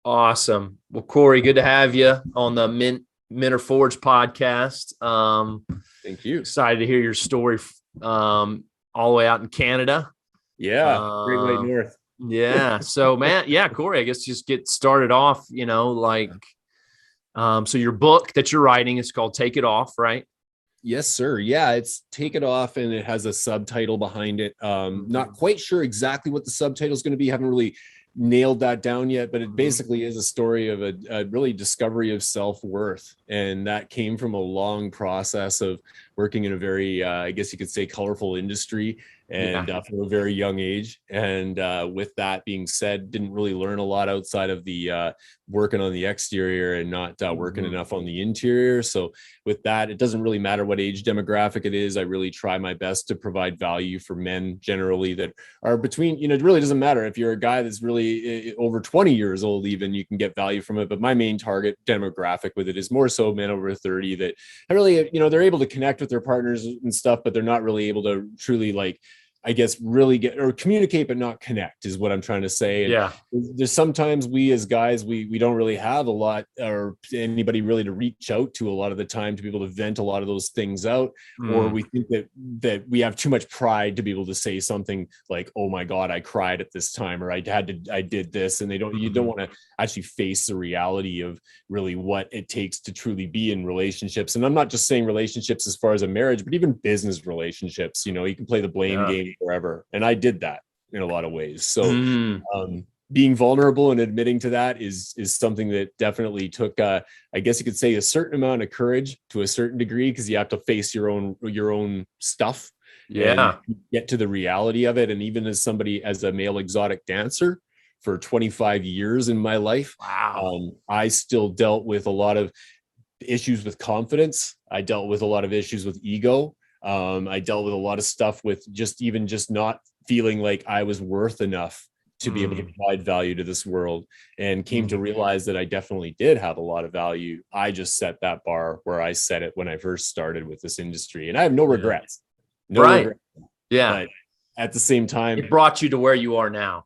Awesome. Well, Cory, good to have you on the Men Are Forged podcast. Thank you. Excited to hear your story all the way out in Canada. Yeah, Great White North. Yeah. So, man, yeah, Cory, I guess just get started off, so your book that you're writing is called Take It Off, right? Yes, sir. Yeah, it's Take It Off, and it has a subtitle behind it. Not quite sure exactly what the subtitle is going to be. Haven't really nailed that down yet, but it basically is a story of a really discovery of self-worth. And that came from a long process of working in a very, I guess you could say, colorful industry, and from a very young age. And with that being said, didn't really learn a lot outside of the working on the exterior and not working enough on the interior. So with that, it doesn't really matter what age demographic it is. I really try my best to provide value for men generally that are between, it really doesn't matter if you're a guy that's really over 20 years old, even you can get value from it. But my main target demographic with it is more so men over 30 that really, they're able to connect with their partners and stuff, but they're not really able to truly really get or communicate, but not connect is what I'm trying to say. And there's sometimes we as guys, we don't really have a lot or anybody really to reach out to a lot of the time to be able to vent a lot of those things out. Or we think that we have too much pride to be able to say something like, oh my God, I cried at this time, or I did this. And you don't want to actually face the reality of really what it takes to truly be in relationships. And I'm not just saying relationships as far as a marriage, but even business relationships. You can play the blame game forever. And I did that in a lot of ways. So being vulnerable and admitting to that is something that definitely took, I guess you could say, a certain amount of courage to a certain degree, because you have to face your own stuff and get to the reality of it. And even as a male exotic dancer for 25 years in my life, I still dealt with a lot of issues with confidence. I dealt with a lot of issues with ego. I dealt with a lot of stuff with just not feeling like I was worth enough to be able to provide value to this world, and came to realize that I definitely did have a lot of value. I just set that bar where I set it when I first started with this industry, and I have no regrets. Regrets. Yeah. But at the same time, it brought you to where you are now.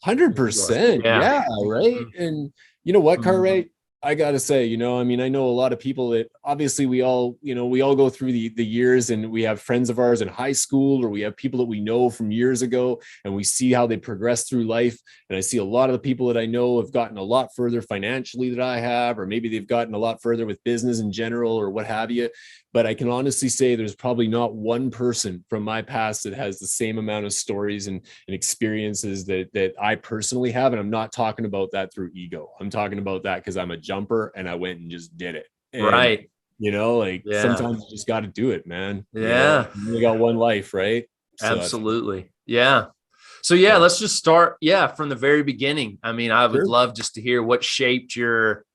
100%. Yeah. Right. And you know what, Cory? I got to say, I know a lot of people that obviously we all go through the years, and we have friends of ours in high school, or we have people that we know from years ago, and we see how they progress through life. And I see a lot of the people that I know have gotten a lot further financially than I have, or maybe they've gotten a lot further with business in general, or what have you. But I can honestly say there's probably not one person from my past that has the same amount of stories and experiences that I personally have. And I'm not talking about that through ego. I'm talking about that because I'm a jumper and I went and just did it. And, sometimes you just got to do it, man. Yeah. You got one life, right? Absolutely. Yeah. So let's just start. From the very beginning. I mean, I would love just to hear what shaped your,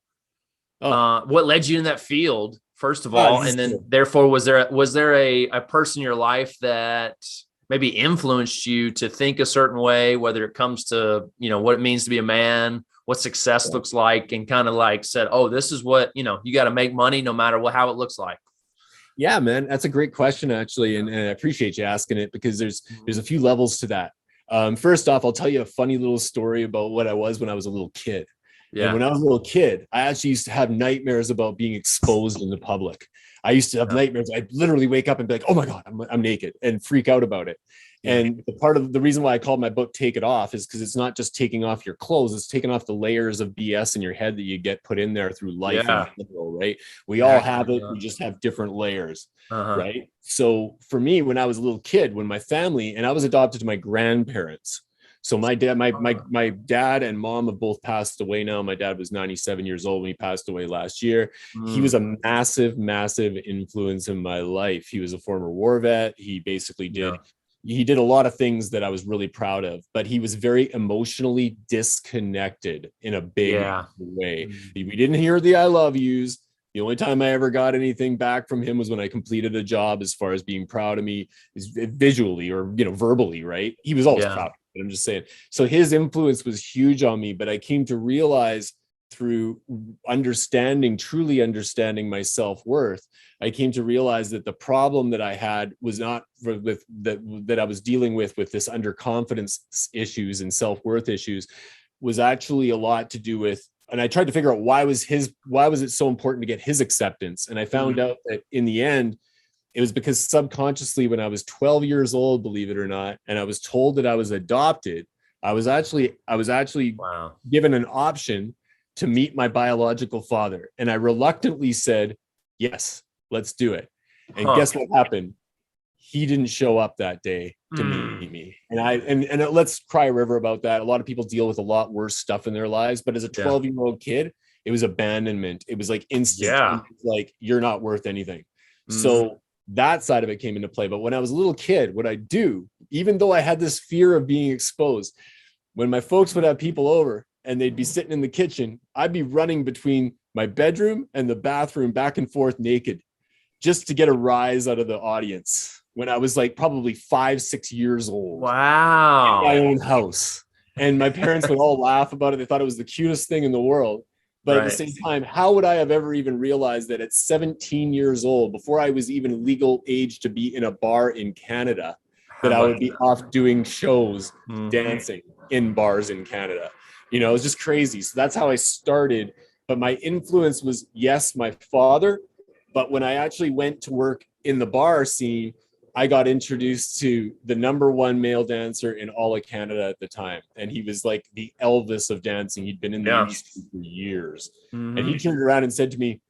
what led you in that field, first of all, and then therefore was there a person in your life that maybe influenced you to think a certain way, whether it comes to, what it means to be a man, what success looks like, and kind of like said, oh, this is what, you got to make money no matter how it looks like. Yeah, man, that's a great question, actually. And I appreciate you asking it, because there's a few levels to that. First off, I'll tell you a funny little story about what I was when I was a little kid. Yeah. And when I was a little kid, I actually used to have nightmares about being exposed in the public. I used to have nightmares. I'd literally wake up and be like, oh my God, I'm naked, and freak out about it. Yeah. And part of the reason why I called my book Take It Off is because it's not just taking off your clothes, it's taking off the layers of BS in your head that you get put in there through life. Yeah. In general, right? We all have it. We just have different layers. Right. So for me, when I was a little kid, when my family, and I was adopted to my grandparents. So my dad and mom have both passed away now. My dad was 97 years old when he passed away last year. He was a massive, massive influence in my life. He was a former war vet. He basically he did a lot of things that I was really proud of, but he was very emotionally disconnected in a big way. We didn't hear the I love yous. The only time I ever got anything back from him was when I completed a job, as far as being proud of me visually or, verbally, right? He was always proud. But I'm just saying. So his influence was huge on me, but I came to realize through truly understanding my self-worth, I came to realize that the problem that I had was not with that I was dealing with this underconfidence issues and self-worth issues was actually a lot to do with I tried to figure out why was it so important to get his acceptance. And I found out that in the end, it was because subconsciously, when I was 12 years old, believe it or not, and I was told that I was adopted, I was actually Wow. given an option to meet my biological father. And I reluctantly said, yes, let's do it. And guess what happened? He didn't show up that day to meet me. And let's cry a river about that. A lot of people deal with a lot worse stuff in their lives, but as a 12-year-old kid, it was abandonment. It was like instant. Yeah. Like, you're not worth anything. So that side of it came into play. But when I was a little kid, what I do, even though I had this fear of being exposed, when my folks would have people over and they'd be sitting in the kitchen, I'd be running between my bedroom and the bathroom back and forth naked, just to get a rise out of the audience, when I was like probably 5-6 years old. Wow. In my own house. And my parents would all laugh about it. They thought it was the cutest thing in the world. But at the same time, how would I have ever even realized that at 17 years old, before I was even legal age to be in a bar in Canada, that I would be off doing shows, dancing in bars in Canada? You know, it was just crazy. So that's how I started. But my influence was, yes, my father. But when I actually went to work in the bar scene, I got introduced to the #1 male dancer in all of Canada at the time. And he was like the Elvis of dancing. He'd been in the industry for years. And he turned around and said to me,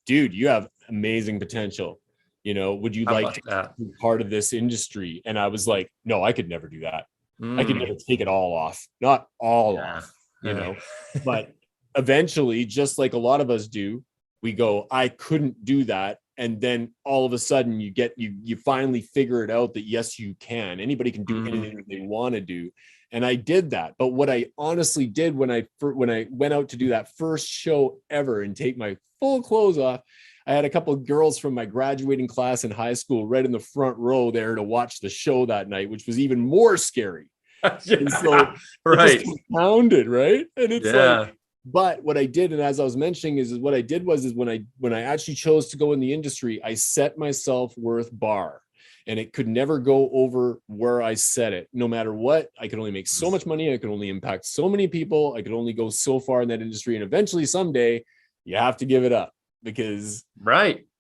dude, you have amazing potential. You know, would you like to be part of this industry? And I was like, no, I could never do that. I could never take it all off. Not all off, you know, but eventually, just like a lot of us do, we go, I couldn't do that. And then all of a sudden you finally figure it out that, yes, you can. Anybody can do anything that they want to do. And I did that. But what I honestly did when I went out to do that first show ever and take my full clothes off, I had a couple of girls from my graduating class in high school right in the front row there to watch the show that night, which was even more scary. And so it just compounded, right? And it's like, but what I did, and as I was mentioning, is what I did was when I actually chose to go in the industry, I set my self-worth bar, and it could never go over where I set it. No matter what, I could only make so much money. I could only impact so many people. I could only go so far in that industry. And eventually someday you have to give it up, because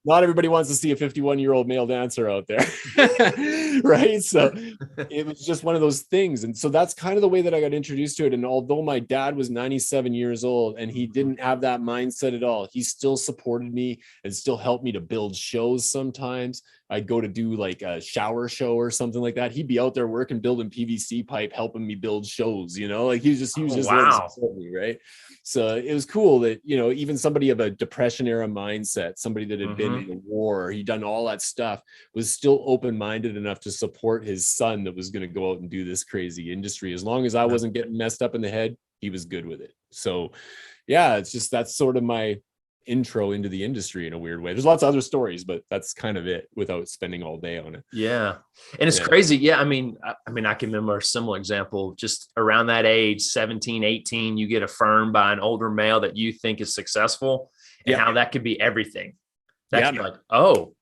not everybody wants to see a 51-year-old male dancer out there. Right. So it was just one of those things. And so that's kind of the way that I got introduced to it. And although my dad was 97 years old and he didn't have that mindset at all, he still supported me and still helped me to build shows. Sometimes I'd go to do like a shower show or something like that. He'd be out there working, building PVC pipe, helping me build shows, you know, like he was just there to support me. Right. So it was cool that, you know, even somebody of a Depression era mindset, somebody that had been in the war, he'd done all that stuff, was still open-minded enough to support his son that was going to go out and do this crazy industry. As long as I wasn't getting messed up in the head, he was good with it. So yeah, it's just, that's sort of my intro into the industry in a weird way. There's lots of other stories, but that's kind of it without spending all day on it. Yeah. And it's crazy. Yeah. I mean, I can remember a similar example, just around that age, 17, 18, you get affirmed by an older male that you think is successcul, and how that could be everything. That could be like, oh,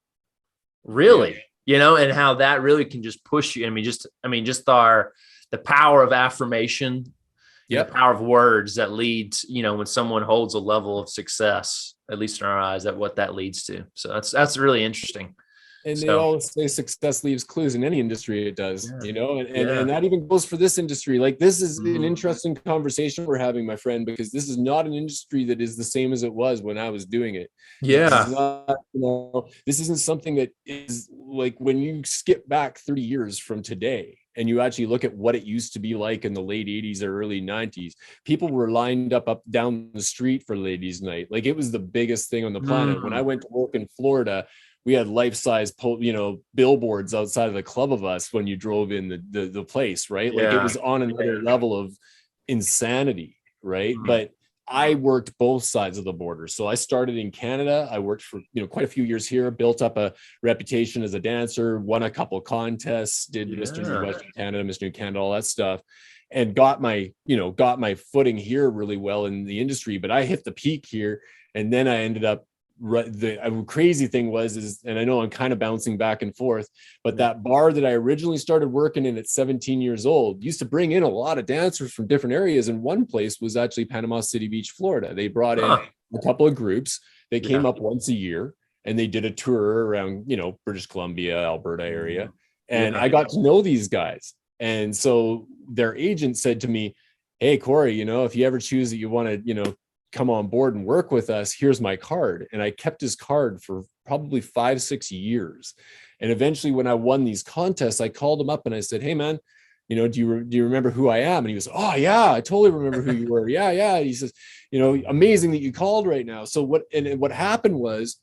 really? You know, and how that really can just push you. The power of affirmation, the power of words that leads, you know, when someone holds a level of success, at least in our eyes, that what that leads to. So that's really interesting. And they always say success leaves clues. In any industry it does, you know, and that even goes for this industry. Like, this is an interesting conversation we're having, my friend, because this is not an industry that is the same as it was when I was doing it. This is not, you know, this isn't something that is like, when you skip back 30 years from today and you actually look at what it used to be like in the late 80s or early 90s, people were lined up down the street for ladies' night. Like, it was the biggest thing on the planet. When I went to work in Florida, we had life-size, you know, billboards outside of the club of us when you drove in the place, right? Like, it was on another level of insanity, right? But I worked both sides of the border. So I started in Canada. I worked for, you know, quite a few years here, built up a reputation as a dancer, won a couple contests, did Mr. Western Canada, Mr. New Canada, all that stuff, and got my footing here really well in the industry. But I hit the peak here, and then I ended up the crazy thing was, and I know I'm kind of bouncing back and forth, but that bar that I originally started working in at 17 years old used to bring in a lot of dancers from different areas. And one place was actually Panama City Beach, Florida. They brought in a couple of groups. They came up once a year and they did a tour around, British Columbia, Alberta area. And I got to know these guys. And so their agent said to me, hey, Cory, if you ever choose that you want to, come on board and work with us, here's my card. And I kept his card for probably 5-6 years. And eventually when I won these contests, I called him up and I said, hey man, do you remember who I am? And he was, oh yeah, I totally remember who you were. Yeah. And he says, amazing that you called right now. So what happened was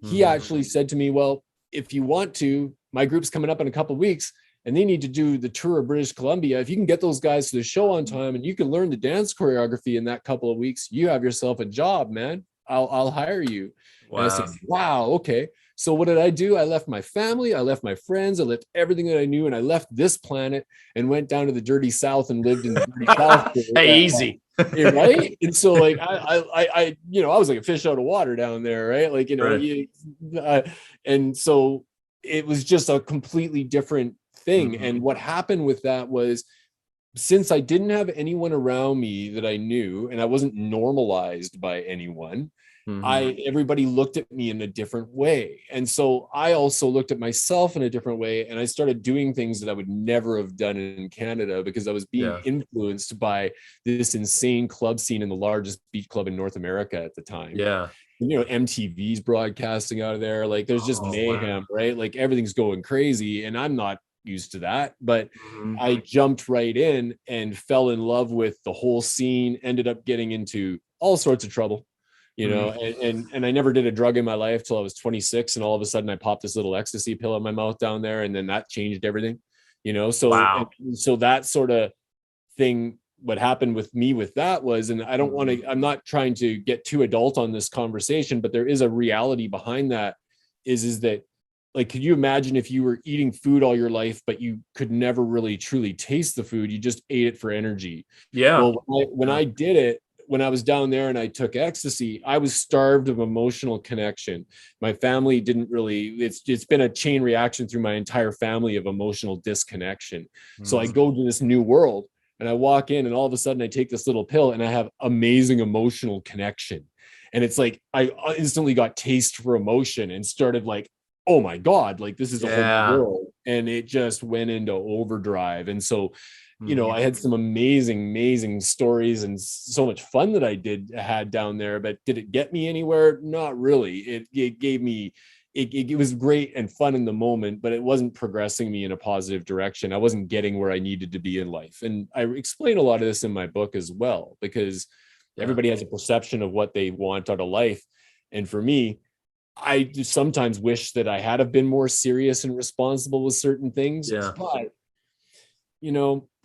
he actually said to me, well, if you want to, my group's coming up in a couple of weeks and they need to do the tour of British Columbia. If you can get those guys to the show on time and you can learn the dance choreography in that couple of weeks, you have yourself a job, man. I'll hire you. Wow. And I said, wow, okay. So what did I do? I left my family, I left my friends, I left everything that I knew, and I left this planet and went down to the dirty South and lived in the dirty South. Hey, easy. Right. And so like I was like a fish out of water down there, right? Like, and so it was just a completely different thing. And what happened with that was, since I didn't have anyone around me that I knew and I wasn't normalized by anyone, everybody looked at me in a different way. And so I also looked at myself in a different way. And I started doing things that I would never have done in Canada because I was being influenced by this insane club scene in the largest beach club in North America at the time. Yeah. MTV's broadcasting out of there. Like there's just mayhem, right? Like everything's going crazy. And I'm not used to that, but I jumped right in and fell in love with the whole scene, ended up getting into all sorts of trouble, and I never did a drug in my life till I was 26. And all of a sudden I popped this little ecstasy pill in my mouth down there. And then that changed everything, so, so that sort of thing, what happened with me with that was, and I'm not trying to get too adult on this conversation, but there is a reality behind that is that, like, could you imagine if you were eating food all your life, but you could never really truly taste the food? You just ate it for energy. Yeah. Well, when I did it, when I was down there and I took ecstasy, I was starved of emotional connection. My family didn't really, it's been a chain reaction through my entire family of emotional disconnection. So I go to this new world and I walk in and all of a sudden I take this little pill and I have amazing emotional connection. And it's like, I instantly got taste for emotion and started like, oh my God, like this is a whole world. And it just went into overdrive. And so, I had some amazing stories and so much fun that I had down there, but did it get me anywhere? Not really. It gave me, it was great and fun in the moment, but it wasn't progressing me in a positive direction. I wasn't getting where I needed to be in life. And I explain a lot of this in my book as well, because everybody has a perception of what they want out of life. And for me, I sometimes wish that I had have been more serious and responsible with certain things, but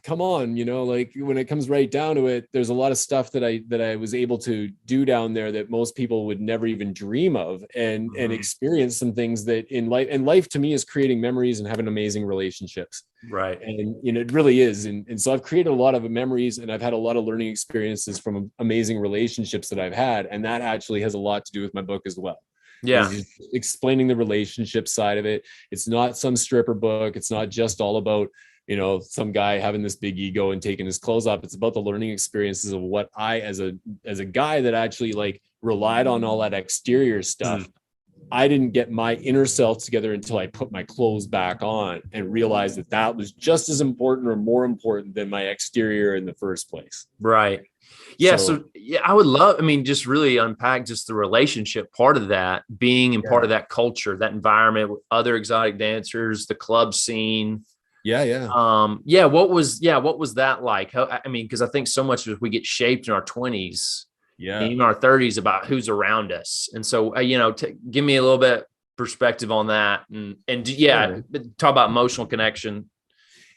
come on, like when it comes right down to it, there's a lot of stuff that I was able to do down there that most people would never even dream of, and experience some things that in life to me is creating memories and having amazing relationships. Right. And it really is. And so I've created a lot of memories and I've had a lot of learning experiences from amazing relationships that I've had. And that actually has a lot to do with my book as well. Yeah. Explaining the relationship side of it. It's not some stripper book. It's not just all about, some guy having this big ego and taking his clothes off. It's about the learning experiences of what I, as a guy that actually like relied on all that exterior stuff. I didn't get my inner self together until I put my clothes back on and realized that was just as important or more important than my exterior in the first place. Right. Yeah. So I would love, just really unpack just the relationship part of that, being in part of that culture, that environment with other exotic dancers, the club scene. Yeah. What was that like? Because I think so much as we get shaped in our 20s, in our 30s about who's around us. And so, give me a little bit perspective on that and talk about emotional connection.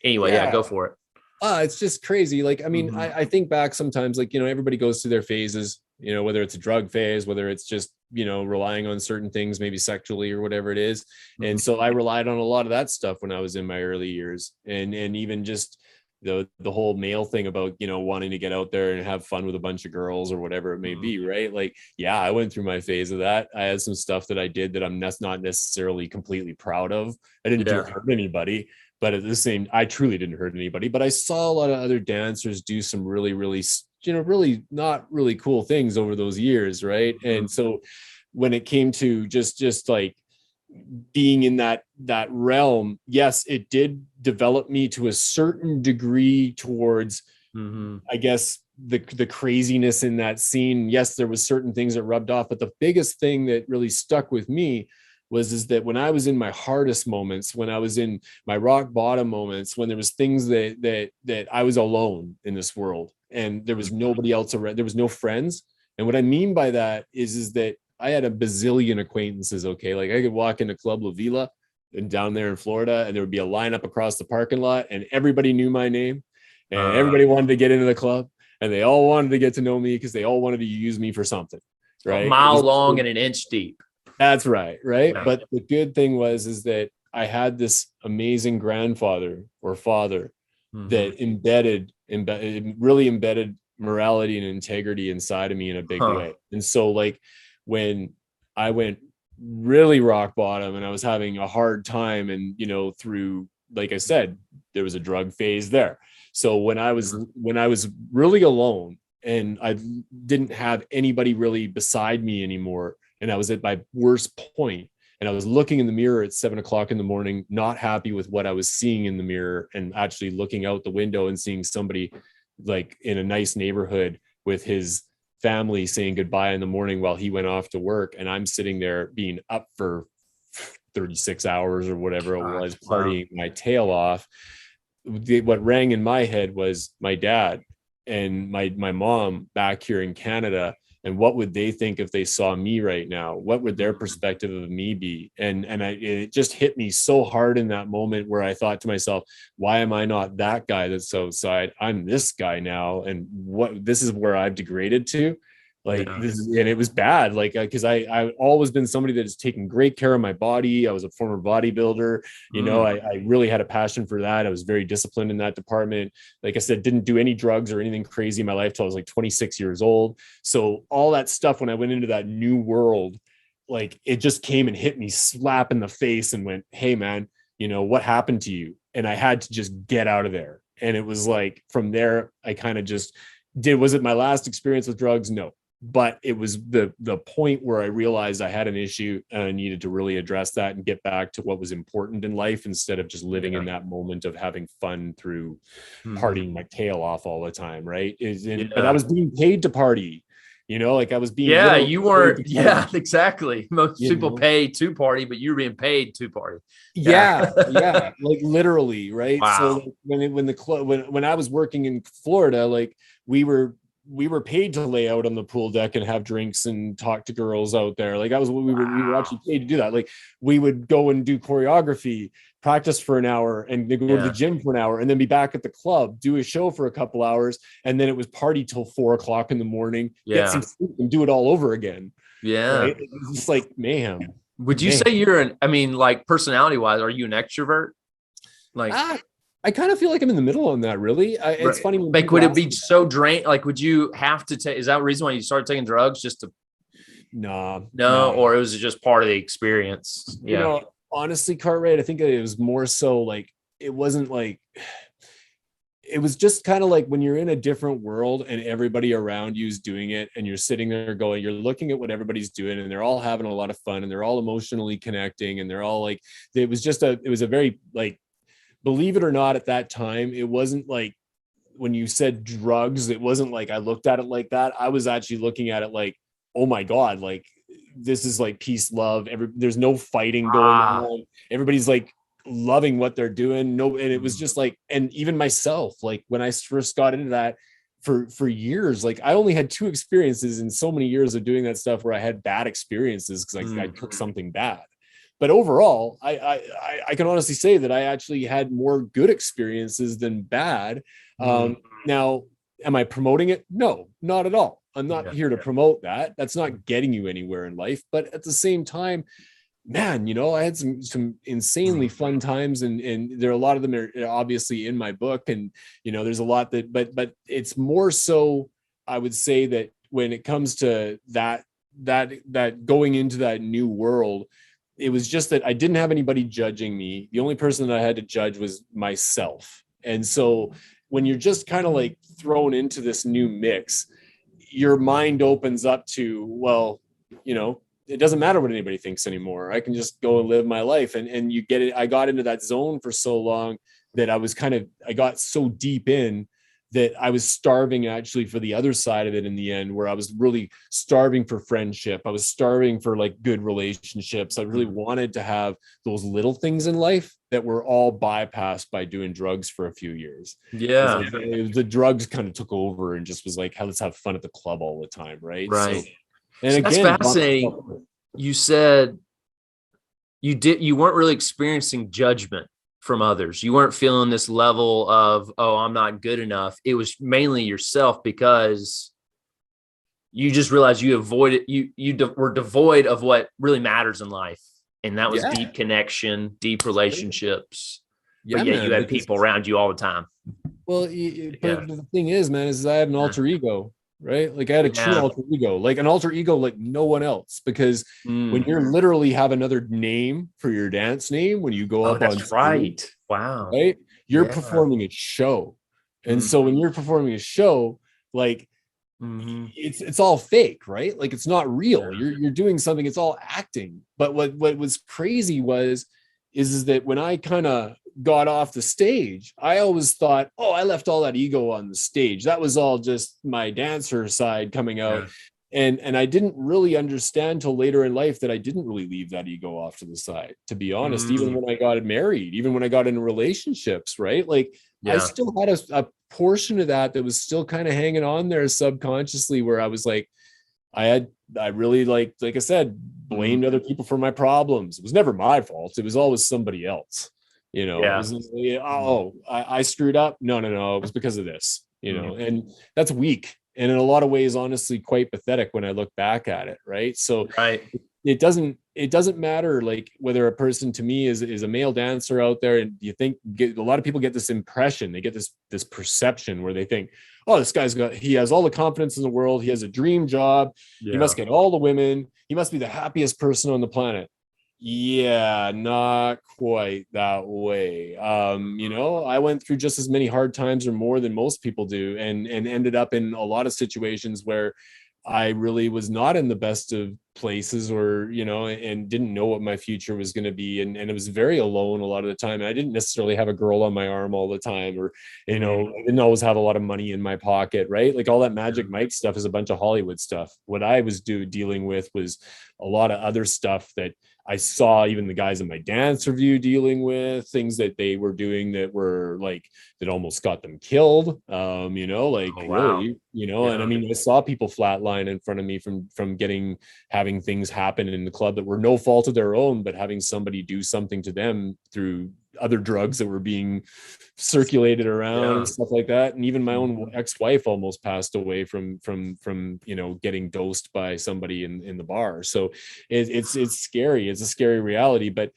Anyway, go for it. It's just crazy. Like, I think back sometimes, like, everybody goes through their phases, whether it's a drug phase, whether it's just, relying on certain things, maybe sexually or whatever it is. And so I relied on a lot of that stuff when I was in my early years, and even just the whole male thing about, you know, wanting to get out there and have fun with a bunch of girls or whatever it may be, right? Like, yeah, I went through my phase of that. I had some stuff that I did that I'm not necessarily completely proud of. I didn't hurt anybody, but at the same, I truly didn't hurt anybody. But I saw a lot of other dancers do some really, really, you know, really not really cool things over those years, right? And so when it came to just like being in that realm, yes, it did develop me to a certain degree towards, I guess, the craziness in that scene. Yes, there was certain things that rubbed off, but the biggest thing that really stuck with me is that when I was in my hardest moments, when I was in my rock bottom moments, when there was things that I was alone in this world and there was nobody else around, there was no friends. And what I mean by that is that I had a bazillion acquaintances. Okay. Like I could walk into Club La Vila and down there in Florida, and there would be a lineup across the parking lot and everybody knew my name and everybody wanted to get into the club and they all wanted to get to know me because they all wanted to use me for something. Right. A mile long and an inch deep. That's right. Right. Yeah. But the good thing is that I had this amazing grandfather or father that really embedded morality and integrity inside of me in a big way. And so like when I went really rock bottom and I was having a hard time, and, you know, through, like I said, there was a drug phase there. So when I was really alone and I didn't have anybody really beside me anymore, and I was at my worst point, and I was looking in the mirror at 7 o'clock in the morning, not happy with what I was seeing in the mirror, and actually looking out the window and seeing somebody like in a nice neighborhood with his family saying goodbye in the morning while he went off to work. And I'm sitting there being up for 36 hours or whatever it was, partying my tail off. What rang in my head was my dad and my mom back here in Canada. And what would they think if they saw me right now? What would their perspective of me be? And it just hit me so hard in that moment where I thought to myself, why am I not that guy that's outside? I'm this guy now. And this is where I've degraded to. Like this, and it was bad. Like, cause I've always been somebody that has taken great care of my body. I was a former bodybuilder. You know, I really had a passion for that. I was very disciplined in that department. Like I said, didn't do any drugs or anything crazy in my life till I was like 26 years old. So all that stuff, when I went into that new world, like it just came and hit me slap in the face and went, hey man, you know, what happened to you? And I had to just get out of there. And it was like, from there, I kind of just was it my last experience with drugs? No. But it was the point where I realized I had an issue and I needed to really address that and get back to what was important in life instead of just living in that moment of having fun through partying my tail off all the time. Right. But I was being paid to party, you know, like I was being, you weren't. Yeah, exactly. Most people pay to party, but you're being paid to party. Yeah. Like literally. Right. Wow. So when I was working in Florida, like we were paid to lay out on the pool deck and have drinks and talk to girls out there. Like that was what we were actually paid to do that. Like we would go and do choreography, practice for an hour, and go to the gym for an hour, and then be back at the club, do a show for a couple hours. And then it was party till 4 o'clock in the morning, get some sleep and do it all over again. Yeah. Right? It's just like mayhem. Would you say you're like personality wise, are you an extrovert? Like, I kind of feel like I'm in the middle on that, really. It's funny. Like, would it be so drained? Like, would you have to take, is that the reason why you started taking drugs? Just to, no, or it was just part of the experience? You know, honestly, Cartwright, I think it was more so like, it wasn't like, it was just kind of like when you're in a different world and everybody around you is doing it and you're sitting there going, you're looking at what everybody's doing and they're all having a lot of fun and they're all emotionally connecting and they're all like, it was a very like, believe it or not, at that time, it wasn't like when you said drugs, it wasn't like I looked at it like that. I was actually looking at it like, oh my God, like this is like peace, love. There's no fighting going on. Everybody's like loving what they're doing. And it was just like, and even myself, like when I first got into that for years, like I only had 2 experiences in so many years of doing that stuff where I had bad experiences because I took something bad. But overall, I can honestly say that I actually had more good experiences than bad. Now, am I promoting it? No, not at all. I'm not here to promote that. That's not getting you anywhere in life. But at the same time, man, I had some insanely fun times, and there are a lot of them are obviously in my book, and there's a lot that, but it's more so, I would say, that when it comes to that going into that new world, it was just that I didn't have anybody judging me. The only person that I had to judge was myself. And so when you're just kind of like thrown into this new mix, your mind opens up to, well, it doesn't matter what anybody thinks anymore. I can just go and live my life. And you get it. I got into that zone for so long that I got so deep in that I was starving actually for the other side of it in the end, where I was really starving for friendship. I was starving for like good relationships. I really wanted to have those little things in life that were all bypassed by doing drugs for a few years. Yeah. The drugs kind of took over and just was like, let's have fun at the club all the time. Right. Right. So, and again, that's fascinating. You said you weren't really experiencing judgment from others. You weren't feeling this level of, oh, I'm not good enough. It was mainly yourself, because you just realized you avoided, were devoid of what really matters in life. And that was deep connection, deep relationships. Yeah, but you had people around you all the time. Well, but the thing is, man, is I had an alter ego, right? Like I had a true alter ego, like an alter ego like no one else, because when you're literally have another name for your dance name, when you go up on stage, right. Wow. Right? You're performing a show. And so when you're performing a show, like it's all fake, right? Like it's not real. You're doing something, it's all acting. But what was crazy is that when I kind of got off the stage, I always thought, oh, I left all that ego on the stage. That was all just my dancer side coming out. And I didn't really understand till later in life that I didn't really leave that ego off to the side, to be honest. Even when I got married, even when I got into relationships, right? Like I still had a portion of that was still kind of hanging on there subconsciously, where I was like, I really like I said, blamed other people for my problems. It was never my fault. It was always somebody else. It was, I screwed up. No. It was because of this, and that's weak. And in a lot of ways, honestly, quite pathetic when I look back at it. Right. So it doesn't matter like whether a person, to me, is a male dancer out there. And you think a lot of people get this impression, they get this perception where they think, oh, this he has all the confidence in the world. He has a dream job. He must get all the women. He must be the happiest person on the planet. Yeah, not quite that way. I went through just as many hard times or more than most people do, and ended up in a lot of situations where I really was not in the best of places, or, and didn't know what my future was going to be. And it was very alone a lot of the time. And I didn't necessarily have a girl on my arm all the time, or, I didn't always have a lot of money in my pocket, right? Like all that Magic Mike stuff is a bunch of Hollywood stuff. What I was dealing with was a lot of other stuff that I saw even the guys in my dance review dealing with, things that they were doing that were like, that almost got them killed. Really, and I mean, I saw people flatline in front of me from having things happen in the club that were no fault of their own, but having somebody do something to them through other drugs that were being circulated around and stuff like that. And even my own ex-wife almost passed away from getting dosed by somebody in the bar. So it's scary. It's a scary reality. But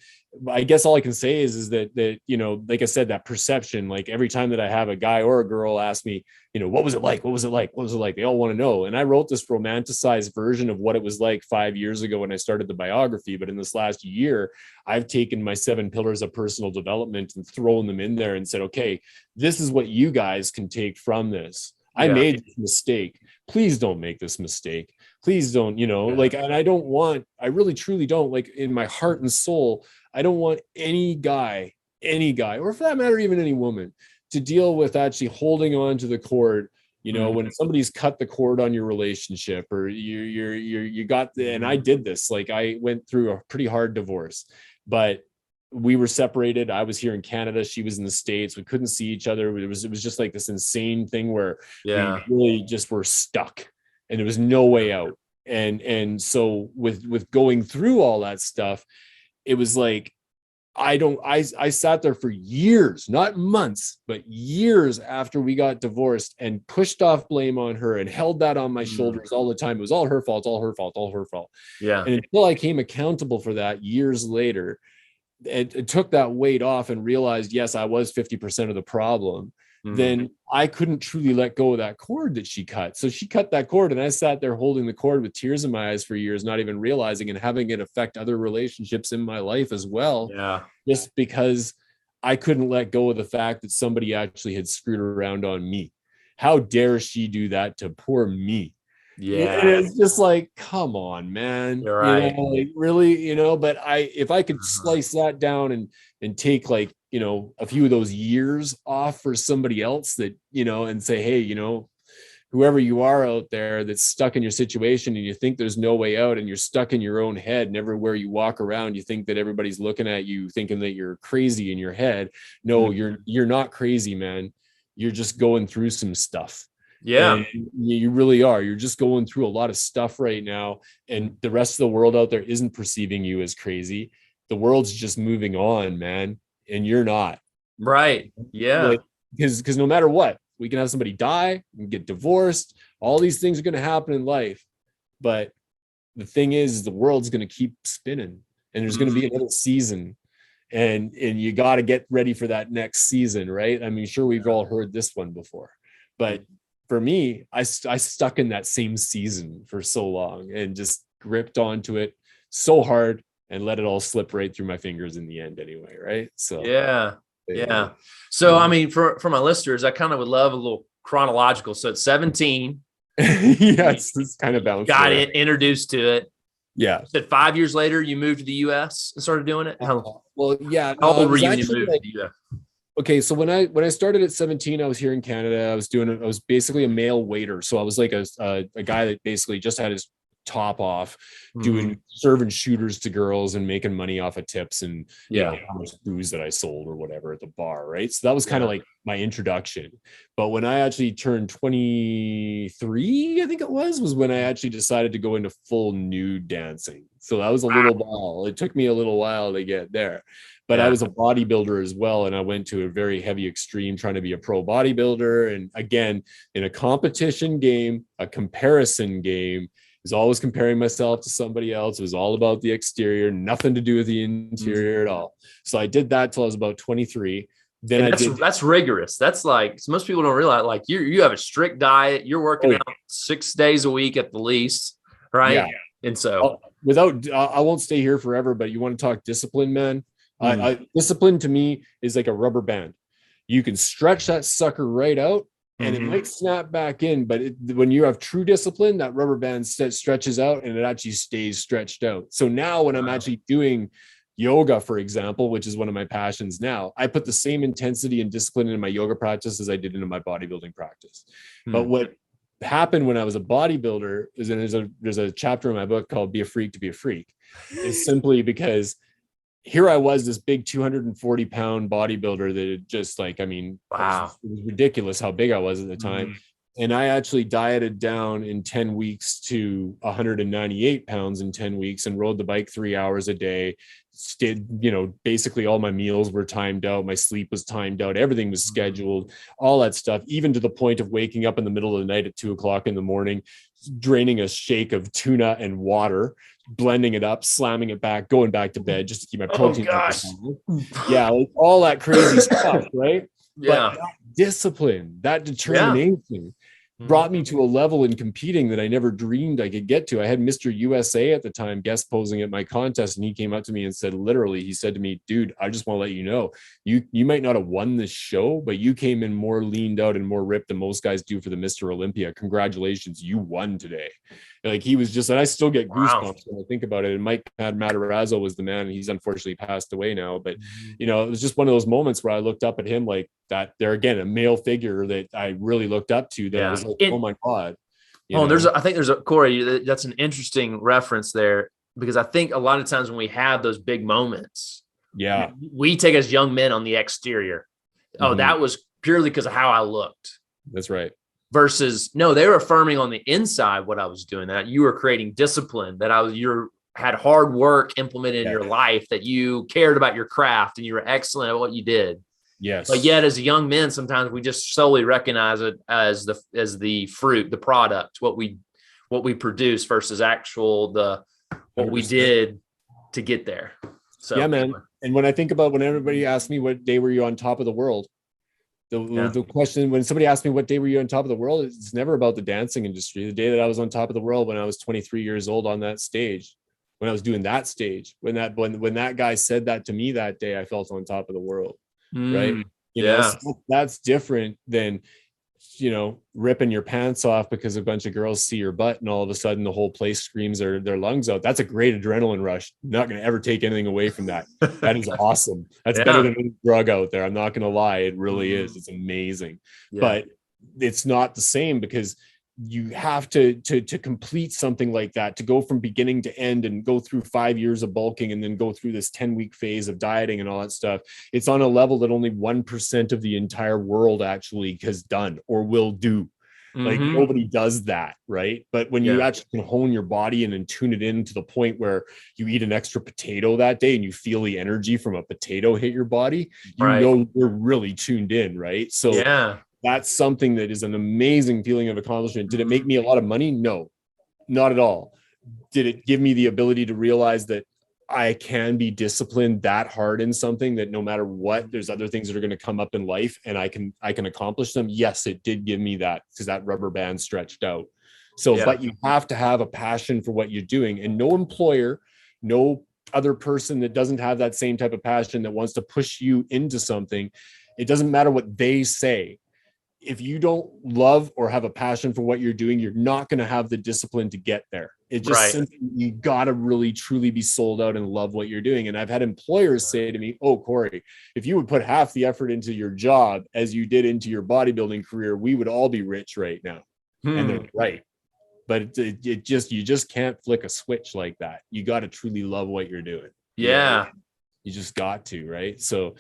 I guess all I can say is that like I said, that perception, like every time that I have a guy or a girl ask me, what was it like? What was it like? What was it like? They all want to know. And I wrote this romanticized version of what it was like 5 years ago when I started the biography. But in this last year, I've taken my 7 pillars of personal development and thrown them in there and said, okay, this is what you guys can take from this. I made this mistake. Please don't make this mistake. Please don't, and I really truly don't, like, in my heart and soul, I don't want any guy, or for that matter, even any woman, to deal with actually holding on to the cord, when somebody's cut the cord on your relationship, or you got and I did this, like I went through a pretty hard divorce, but we were separated. I was here in Canada. She was in the States. We couldn't see each other. It was just like this insane thing where we really just were stuck and there was no way out. And so with going through all that stuff, it was like, I sat there for years, not months, but years after we got divorced and pushed off blame on her and held that on my shoulders all the time. It was all her fault, all her fault, all her fault. Yeah. And until I came accountable for that years later, it took that weight off and realized, yes, I was 50% of the problem. Then I couldn't truly let go of that cord that she cut. So she cut that cord and I sat there holding the cord with tears in my eyes for years, not even realizing, and having it affect other relationships in my life as well. Yeah. Just because I couldn't let go of the fact that somebody actually had screwed around on me. How dare she do that to poor me? Yeah. And it's just like, come on, man. You're right. Like, really, but if I could slice that down and take like, a few of those years off for somebody else that, and say, hey, whoever you are out there that's stuck in your situation and you think there's no way out and you're stuck in your own head, and everywhere you walk around, you think that everybody's looking at you thinking that you're crazy in your head. No, you're not crazy, man. You're just going through some stuff. Yeah. And you really are. You're just going through a lot of stuff right now. And the rest of the world out there isn't perceiving you as crazy. The world's just moving on, man. And you're not. Right. Yeah. Because no matter what, we can have somebody die, we can get divorced. All these things are going to happen in life. But the thing is the world's going to keep spinning and there's going to be another season. And you got to get ready for that next season, right? I mean, sure, we've all heard this one before, but for me, I stuck in that same season for so long and just gripped onto it so hard and let it all slip right through my fingers in the end anyway, right? So yeah. So I mean, for my listeners, I kind of would love a little chronological. So at 17, it's kind of balanced. Got it, introduced to it. Yeah. That 5 years later, you moved to the U.S. and started doing it. Well, yeah. How old were you when you moved to the U.S.? Okay, so when I started at 17, I was here in Canada. I was basically a male waiter. So I was like a guy that basically just had his top off, doing serving shooters to girls and making money off of tips and how much booze that I sold or whatever at the bar, right? So that was kind of like my introduction. But when I actually turned 23, I think it was when I actually decided to go into full nude dancing. So that was a little while. It took me a little while to get there. But I was a bodybuilder as well. And I went to a very heavy extreme trying to be a pro bodybuilder. And again, in a competition game, a comparison game, was always comparing myself to somebody else. It was all about the exterior, nothing to do with the interior at all. So I did that till I was about 23. Then that's rigorous. That's like, so most people don't realize, like you have a strict diet. You're working out 6 days a week at the least, right? Yeah. And so I won't stay here forever, but you want to talk discipline, man. Discipline to me is like a rubber band. You can stretch that sucker right out and it might snap back in, but when you have true discipline, that rubber band stretches out and it actually stays stretched out. So now when I'm actually doing yoga, for example, which is one of my passions now, I put the same intensity and discipline in my yoga practice as I did into my bodybuilding practice. But what happened when I was a bodybuilder is, and there's a chapter in my book called Be a Freak to Be a Freak. It's simply because here I was, this big 240-pound bodybuilder that had just like, I mean, wow, it was ridiculous how big I was at the time. And I actually dieted down in 10 weeks to 198 pounds in 10 weeks and rode the bike 3 hours a day. Basically all my meals were timed out. My sleep was timed out. Everything was scheduled, all that stuff, even to the point of waking up in the middle of the night at 2 o'clock in the morning, draining a shake of tuna and water, blending it up, slamming it back, going back to bed just to keep my protein. Oh gosh. Yeah, all that crazy stuff, right? Yeah. But that discipline, that determination brought me to a level in competing that I never dreamed I could get to. I had Mr. USA at the time guest posing at my contest, and he came up to me and said, literally, he said to me, dude, I just want to let you know, you might not have won this show, but you came in more leaned out and more ripped than most guys do for the Mr. Olympia. Congratulations, you won today. Like, he was just, and I still get goosebumps when I think about it. And Mike Matarazzo was the man, and he's unfortunately passed away now. But, it was just one of those moments where I looked up at him like that. There again, a male figure that I really looked up to. That I was like, oh my God. I think there's a Cory. That's an interesting reference there, because I think a lot of times when we have those big moments, we take as young men on the exterior. Oh, that was purely because of how I looked. That's right. Versus, no, they were affirming on the inside what I was doing, that you were creating discipline, that you're had hard work implemented in your life, that you cared about your craft and you were excellent at what you did. Yes. But yet as young men, sometimes we just solely recognize it as the fruit, the product, what we produce versus what we 100%. did to get there. So yeah, man. And when I think about when everybody asks me what day were you on top of the world, the question, when somebody asks me what day were you on top of the world, it's never about the dancing industry. The day that I was on top of the world, when I was 23 years old on that stage, when I was doing that stage, when that guy said that to me that day, I felt on top of the world. Right. You know, so that's different than, you know, ripping your pants off because a bunch of girls see your butt and all of a sudden the whole place screams their lungs out. That's a great adrenaline rush. I'm not going to ever take anything away from that. That is awesome. That's better than any drug out there. I'm not going to lie. It really is. It's amazing. But it's not the same, because you have to complete something like that, to go from beginning to end and go through 5 years of bulking and then go through this 10-week phase of dieting and all that stuff. It's on a level that only 1% of the entire world actually has done or will do. Like nobody does that, right? But when you actually can hone your body and then tune it in to the point where you eat an extra potato that day and you feel the energy from a potato hit your body, you know you're really tuned in, right? So that's something that is an amazing feeling of accomplishment. Did it make me a lot of money? No, not at all. Did it give me the ability to realize that I can be disciplined that hard in something, that no matter what, there's other things that are going to come up in life and I can accomplish them? Yes, it did give me that, because that rubber band stretched out. So, but you have to have a passion for what you're doing, and no employer, no other person that doesn't have that same type of passion that wants to push you into something. It doesn't matter what they say. If you don't love or have a passion for what you're doing, you're not going to have the discipline to get there. It just simply, you got to really truly be sold out and love what you're doing. And I've had employers say to me, "Oh, Cory, if you would put half the effort into your job as you did into your bodybuilding career, we would all be rich right now." And they're right. But you just can't flick a switch like that. You got to truly love what you're doing. You just got to, right? So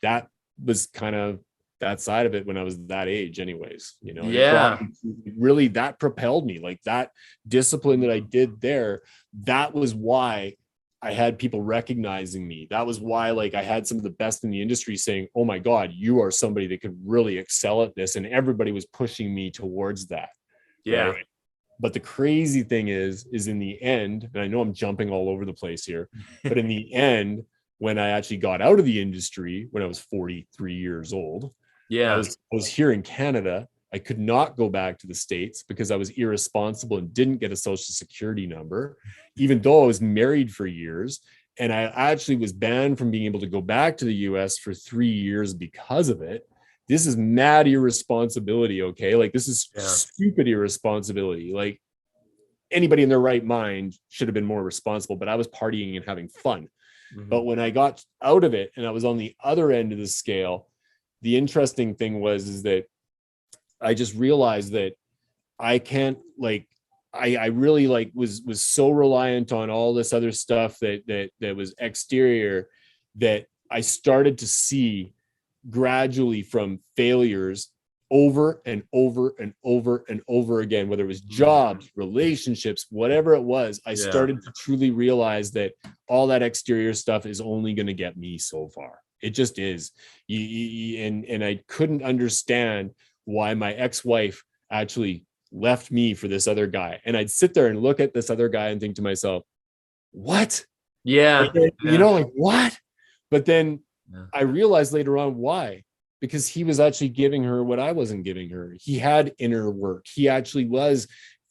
that was kind of that side of it when I was that age anyways, you know. Really, that propelled me, like that discipline that I did there. That was why I had people recognizing me. That was why, like, I had some of the best in the industry saying, "Oh my God, you are somebody that could really excel at this." And everybody was pushing me towards that. Right? But the crazy thing is in the end, and I know I'm jumping all over the place here, but in the end, when I actually got out of the industry, when I was 43 years old, I was here in Canada. I could not go back to the States because I was irresponsible and didn't get a social security number, even though I was married for years. And I actually was banned from being able to go back to the US for 3 years because of it. This is mad irresponsibility. Okay. Like, this is stupid irresponsibility. Like, anybody in their right mind should have been more responsible, but I was partying and having fun. But when I got out of it and I was on the other end of the scale, the interesting thing was that I just realized that I can't, like, I really, like, was so reliant on all this other stuff that was exterior, that I started to see gradually from failures over and over and over and over again, whether it was jobs, relationships, whatever it was. I started to truly realize that all that exterior stuff is only going to get me so far. It just is. And I couldn't understand why my ex-wife actually left me for this other guy. And I'd sit there and look at this other guy and think to myself, what? You know, like, what? But then I realized later on why. Because he was actually giving her what I wasn't giving her. He had inner work. He actually was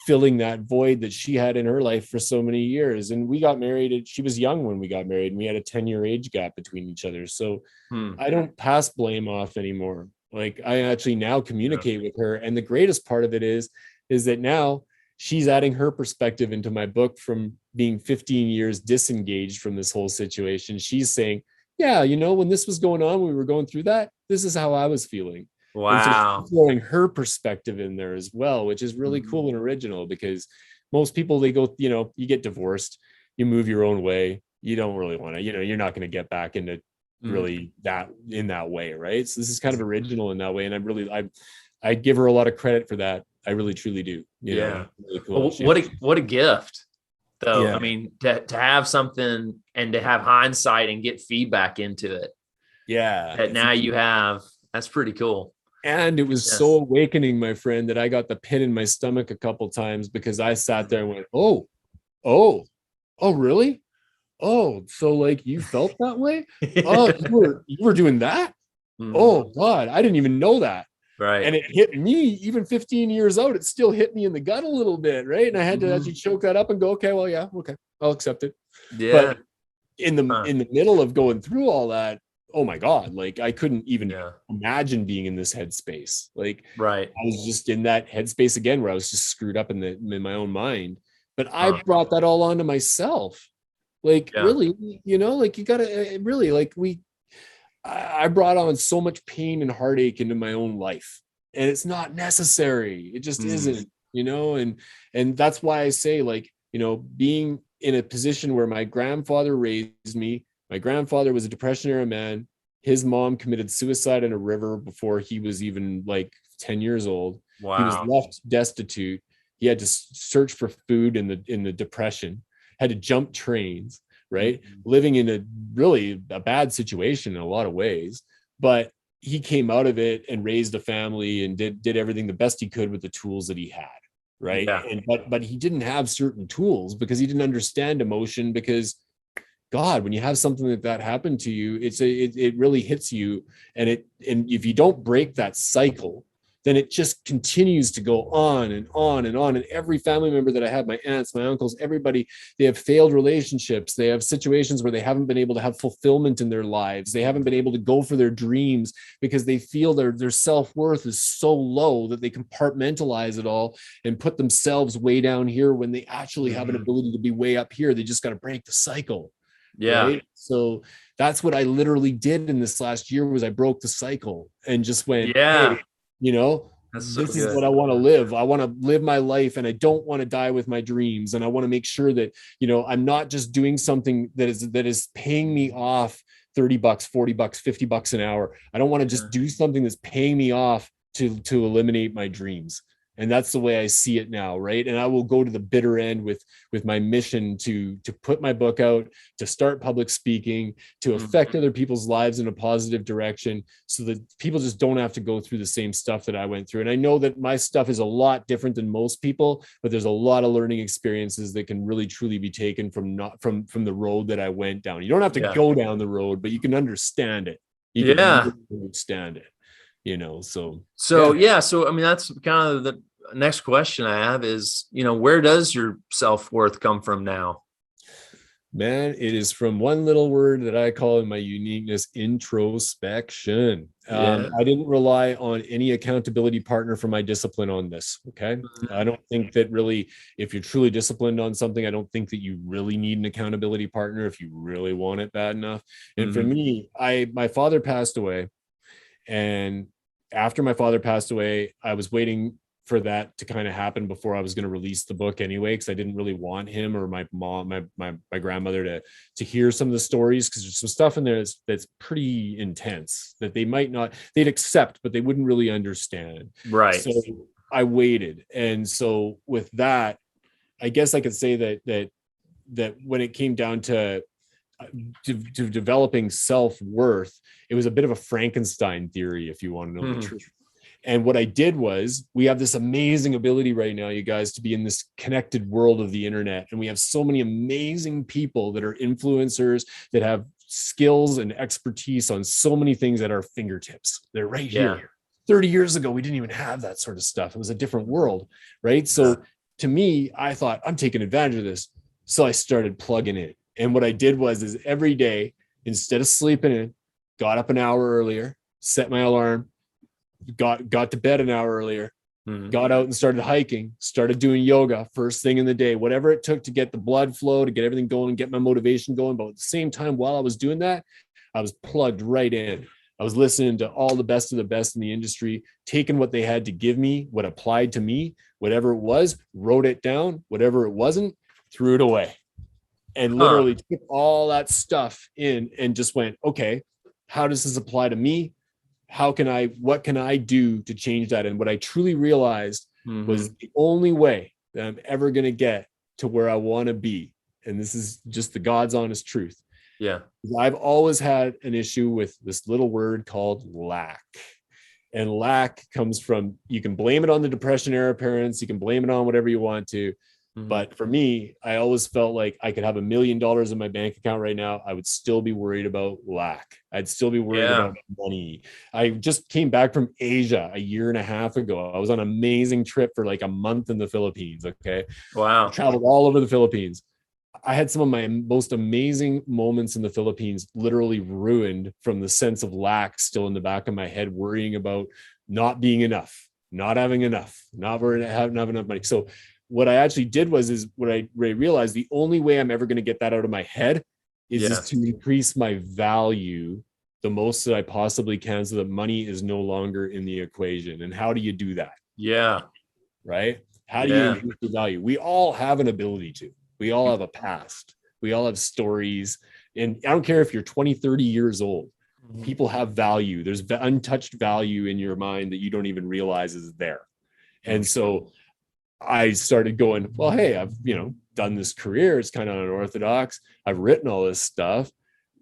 filling that void that she had in her life for so many years. And we got married. She was young when we got married, and we had a 10-year age gap between each other. So I don't pass blame off anymore. Like, I actually now communicate with her. And the greatest part of it is that now she's adding her perspective into my book from being 15 years disengaged from this whole situation. She's saying, yeah, you know, when this was going on, we were going through that, this is how I was feeling. Wow. And so throwing her perspective in there as well, which is really cool and original, because most people, they go, you know, you get divorced, you move your own way. You don't really want to, you know, you're not going to get back into really that in that way. Right. So this is kind of original in that way. And I give her a lot of credit for that. I really, truly do. You know, really cool. What a gift though. I mean, to have something and to have hindsight and get feedback into it. Yeah. That now you have, that's pretty cool. And it was so awakening, my friend, that I got the pit in my stomach a couple times because I sat there and went, oh, really? Oh, so like you felt that way? Oh, you were doing that? Oh God, I didn't even know that. Right. And it hit me even 15 years out. It still hit me in the gut a little bit, right? And I had to actually choke that up and go, okay, well, yeah, okay, I'll accept it. Yeah. But in the middle of going through all that, oh my God, like I couldn't even imagine being in this headspace. Like, right. I was just in that headspace again where I was just screwed up in my own mind. But I brought that all onto myself. Like, really, you know, like you gotta really, like I brought on so much pain and heartache into my own life, and it's not necessary. It just isn't, you know, and that's why I say, like, you know, being in a position where my grandfather raised me. My grandfather was a Depression era man. His mom committed suicide in a river before he was even like 10 years old. Wow. He was left destitute. He had to search for food in the Depression, had to jump trains, right? Living in a bad situation in a lot of ways, but he came out of it and raised a family and did everything the best he could with the tools that he had. Right. Yeah. And but he didn't have certain tools because he didn't understand emotion, because God, when you have something like that happen to you, it really hits you. And if you don't break that cycle, then it just continues to go on and on and on. And every family member that I have, my aunts, my uncles, everybody, they have failed relationships. They have situations where they haven't been able to have fulfillment in their lives. They haven't been able to go for their dreams because they feel their self-worth is so low that they compartmentalize it all and put themselves way down here when they actually have an ability to be way up here. They just got to break the cycle. Yeah. Right? So that's what I literally did in this last year, was I broke the cycle and just went, hey, you know, this is what I want to live. I want to live my life, and I don't want to die with my dreams. And I want to make sure that, you know, I'm not just doing something that is paying me off $30, $40, $50 an hour. I don't want to just do something that's paying me off to eliminate my dreams. And that's the way I see it now, right? And I will go to the bitter end with my mission to put my book out, to start public speaking, to affect other people's lives in a positive direction, so that people just don't have to go through the same stuff that I went through. And I know that my stuff is a lot different than most people, but there's a lot of learning experiences that can really truly be taken from the road that I went down. You don't have to go down the road, but you can understand it. You can understand it. You know, so I mean, that's kind of the next question I have is, you know, where does your self-worth come from now? Man, it is from one little word that I call in my uniqueness: introspection. I didn't rely on any accountability partner for my discipline on this. Okay. I don't think that really, if you're truly disciplined on something, I don't think that you really need an accountability partner if you really want it bad enough. And for me, my father passed away. And after my father passed away, I was waiting for that to kind of happen before I was going to release the book anyway, because I didn't really want him or my mom, my grandmother to hear some of the stories, because there's some stuff in there that's pretty intense that they'd accept, but they wouldn't really understand. Right. So I waited. And so with that, I guess I could say that when it came down to developing self-worth, it was a bit of a Frankenstein theory, if you want to know the truth. And what I did was, we have this amazing ability right now, you guys, to be in this connected world of the internet. And we have so many amazing people that are influencers that have skills and expertise on so many things at our fingertips. They're right here. 30 years ago, we didn't even have that sort of stuff. It was a different world, right? So to me, I thought, I'm taking advantage of this. So I started plugging in. And what I did was every day, instead of sleeping in, got up an hour earlier, set my alarm, got to bed an hour earlier, got out and started hiking, started doing yoga first thing in the day, whatever it took to get the blood flow, to get everything going and get my motivation going. But at the same time, while I was doing that, I was plugged right in. I was listening to all the best of the best in the industry, taking what they had to give me, what applied to me, whatever it was, wrote it down, whatever it wasn't, threw it away. And literally took all that stuff in and just went, okay, how does this apply to me? What can I do to change that? And what I truly realized was the only way that I'm ever going to get to where I want to be and this is just the God's honest truth. Yeah. I've always had an issue with this little word called lack. And lack comes from, you can blame it on the Depression era parents, you can blame it on whatever you want to. But for me, I always felt like I could have $1 million in my bank account right now. I would still be worried about lack. I'd still be worried about money. I just came back from Asia a year and a half ago. I was on an amazing trip for like a month in the Philippines. Okay. Wow. I traveled all over the Philippines. I had some of my most amazing moments in the Philippines literally ruined from the sense of lack still in the back of my head, worrying about not being enough, not having enough, not having enough money. So what I actually did is what I realized, the only way I'm ever going to get that out of my head is to increase my value the most that I possibly can, so that money is no longer in the equation. And how do you do that? Yeah. Right? How do you increase the value? We all have an ability to. We all have a past. We all have stories. And I don't care if you're 20, 30 years old. People have value. There's untouched value in your mind that you don't even realize is there. And so I started going, well, hey, I've, done this career. It's kind of unorthodox. I've written all this stuff.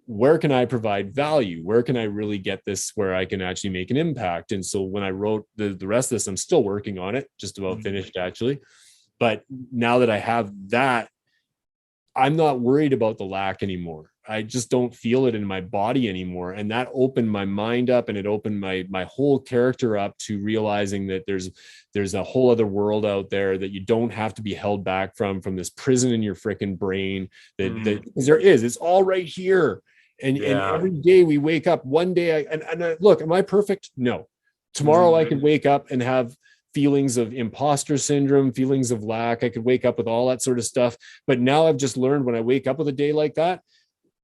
Where can I provide value? Where can I really get this where I can actually make an impact? And so when I wrote the rest of this, I'm still working on it, just about finished actually. But now that I have that, I'm not worried about the lack anymore. I just don't feel it in my body anymore. And that opened my mind up, and it opened my whole character up to realizing that there's a whole other world out there that you don't have to be held back from this prison in your freaking brain that because there is, it's all right here. And every day we wake up, one day look, am I perfect? No. Tomorrow I could wake up and have feelings of imposter syndrome, feelings of lack. I could wake up with all that sort of stuff. But now I've just learned, when I wake up with a day like that,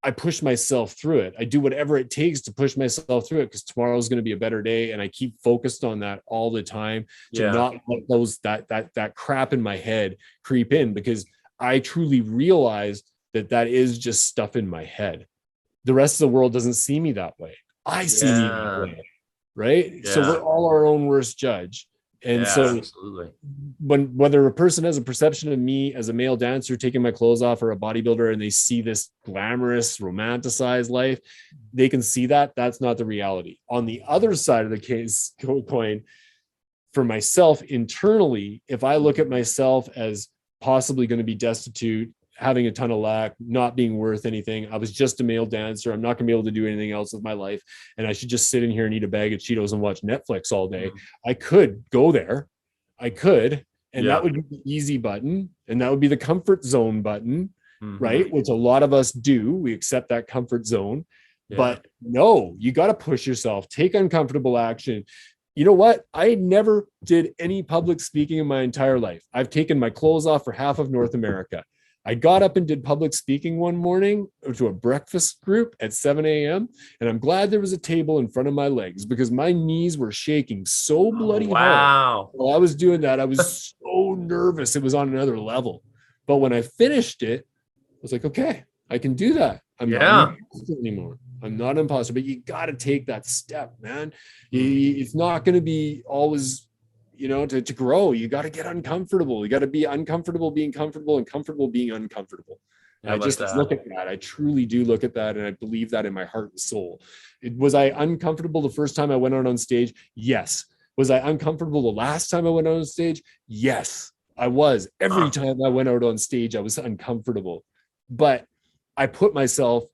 I push myself through it. I do whatever it takes to push myself through it, because tomorrow is going to be a better day. And I keep focused on that all the time to not let that crap in my head creep in, because I truly realize that is just stuff in my head. The rest of the world doesn't see me that way. I see me that way. Right. Yeah. So we're all our own worst judge. And so absolutely. Whether a person has a perception of me as a male dancer taking my clothes off, or a bodybuilder, and they see this glamorous, romanticized life, they can see that. That's not the reality. On the other side of the coin, for myself internally, if I look at myself as possibly going to be destitute, having a ton of lack, not being worth anything, I was just a male dancer, I'm not gonna be able to do anything else with my life, and I should just sit in here and eat a bag of Cheetos and watch Netflix all day. I could go there, and that would be the easy button, and that would be the comfort zone button, right? Which a lot of us do. We accept that comfort zone, but no, you got to push yourself, take uncomfortable action. You know what? I never did any public speaking in my entire life. I've taken my clothes off for half of North America. I got up and did public speaking one morning to a breakfast group at 7 a.m. And I'm glad there was a table in front of my legs, because my knees were shaking so bloody hard. While I was doing that, I was so nervous. It was on another level. But when I finished it, I was like, okay, I can do that. I'm not an imposter anymore. I'm not an imposter, but you got to take that step, man. It's not going to be always, to grow, you got to get uncomfortable. You got to be uncomfortable being comfortable, and comfortable being uncomfortable. I just look at that. I truly do look at that. And I believe that in my heart and soul. Was I uncomfortable the first time I went out on stage? Yes. Was I uncomfortable the last time I went out on stage? Yes, I was. Every time I went out on stage, I was uncomfortable. But I put myself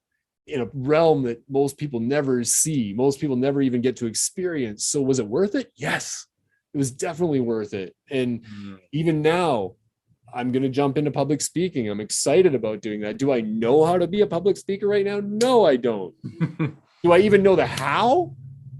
in a realm that most people never see. Most people never even get to experience. So was it worth it? Yes. It was definitely worth it. And even now, I'm going to jump into public speaking. I'm excited about doing that. Do I know how to be a public speaker right now? No, I don't. Do I even know the how?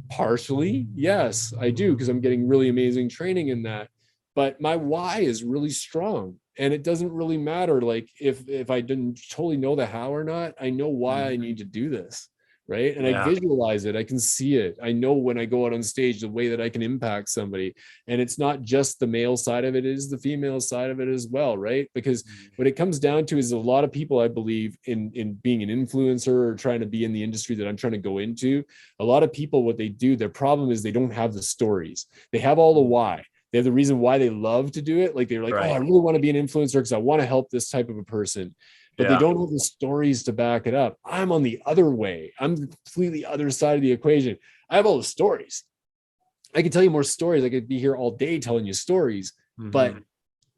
Partially. Yes, I do, because I'm getting really amazing training in that. But my why is really strong. And it doesn't really matter, like, if I didn't totally know the how or not. I know why I need to do this. Right. And I visualize it. I can see it. I know when I go out on stage, the way that I can impact somebody. And it's not just the male side of it, it is the female side of it as well. Right. Because what it comes down to is a lot of people, I believe, in being an influencer or trying to be in the industry that I'm trying to go into. A lot of people, what they do, their problem is they don't have the stories. They have all the why. They have the reason why they love to do it. Like they're like, oh, I really want to be an influencer because I want to help this type of a person. but they don't have the stories to back it up. I'm on the other way. I'm the completely other side of the equation. I have all the stories. I can tell you more stories. I could be here all day telling you stories, but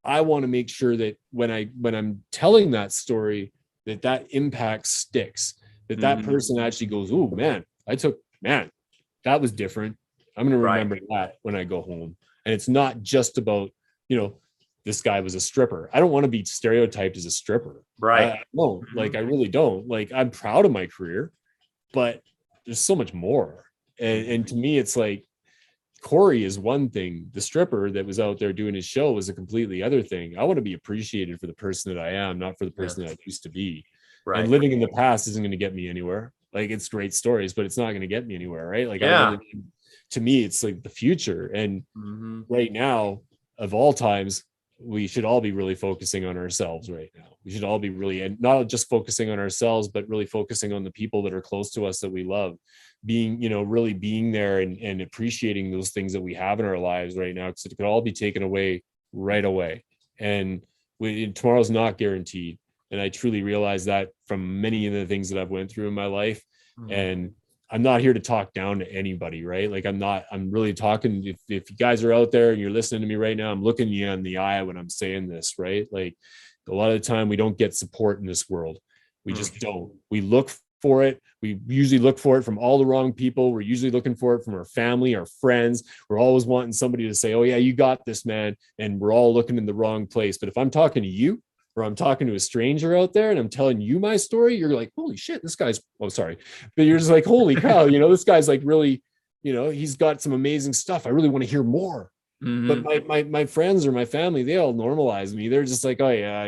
I want to make sure that when I'm telling that story, that impact sticks, that person actually goes, oh man, that was different. I'm going to remember that when I go home. And it's not just about, this guy was a stripper. I don't want to be stereotyped as a stripper. Right. No, like I really don't. Like I'm proud of my career, but there's so much more. And to me, it's like Cory is one thing. The stripper that was out there doing his show was a completely other thing. I want to be appreciated for the person that I am, not for the person that I used to be. Right. And living in the past isn't going to get me anywhere. Like it's great stories, but it's not going to get me anywhere. Right. Like to me, it's like the future. And right now, of all times, we should all be really focusing on ourselves right now. We should all be really, and not just focusing on ourselves, but really focusing on the people that are close to us that we love, being, really being there and appreciating those things that we have in our lives right now, because it could all be taken away right away. And tomorrow's not guaranteed. And I truly realize that from many of the things that I've went through in my life. And I'm not here to talk down to anybody, right? Like I'm really talking, if you guys are out there and you're listening to me right now, I'm looking you in the eye when I'm saying this, right? Like a lot of the time we don't get support in this world. We just don't. We look for it. We usually look for it from all the wrong people. We're usually looking for it from our family, our friends. We're always wanting somebody to say, oh yeah, you got this, man. And we're all looking in the wrong place. But if I'm talking to you, or I'm talking to a stranger out there and I'm telling you my story, you're like, holy shit, this guy's, oh, sorry. But you're just like, holy cow, this guy's like really, he's got some amazing stuff. I really want to hear more. But my friends or my family, they all normalize me. They're just like, oh yeah,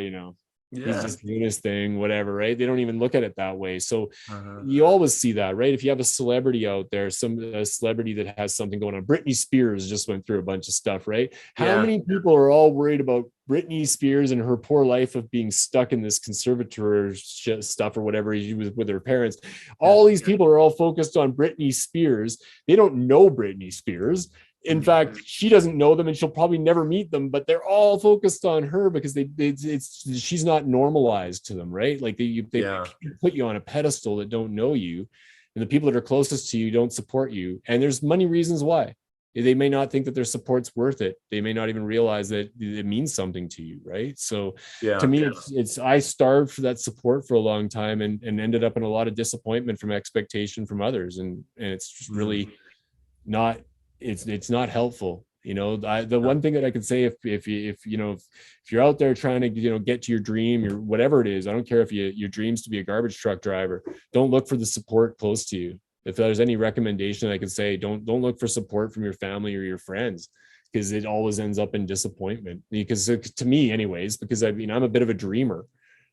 he's just doing his thing, whatever, right? They don't even look at it that way. So you always see that, right? If you have a celebrity out there, a celebrity that has something going on, Britney Spears just went through a bunch of stuff, right? How many people are all worried about Britney Spears and her poor life of being stuck in this conservator stuff or whatever she was with her parents? All these people are all focused on Britney Spears. They don't know Britney Spears. In fact, she doesn't know them and she'll probably never meet them, but they're all focused on her because she's not normalized to them, right? Like they put you on a pedestal that don't know you, and the people that are closest to you don't support you. And there's many reasons why. They may not think that their support's worth it. They may not even realize that it means something to you, right? So to me, it's I starved for that support for a long time and ended up in a lot of disappointment from expectation from others. And it's just really not, it's not helpful. The one thing that I can say, if you're out there trying to, get to your dream or whatever it is, I don't care if your dream's to be a garbage truck driver, don't look for the support close to you. If there's any recommendation I can say, don't look for support from your family or your friends, because it always ends up in disappointment. Because to me anyways, because I'm a bit of a dreamer.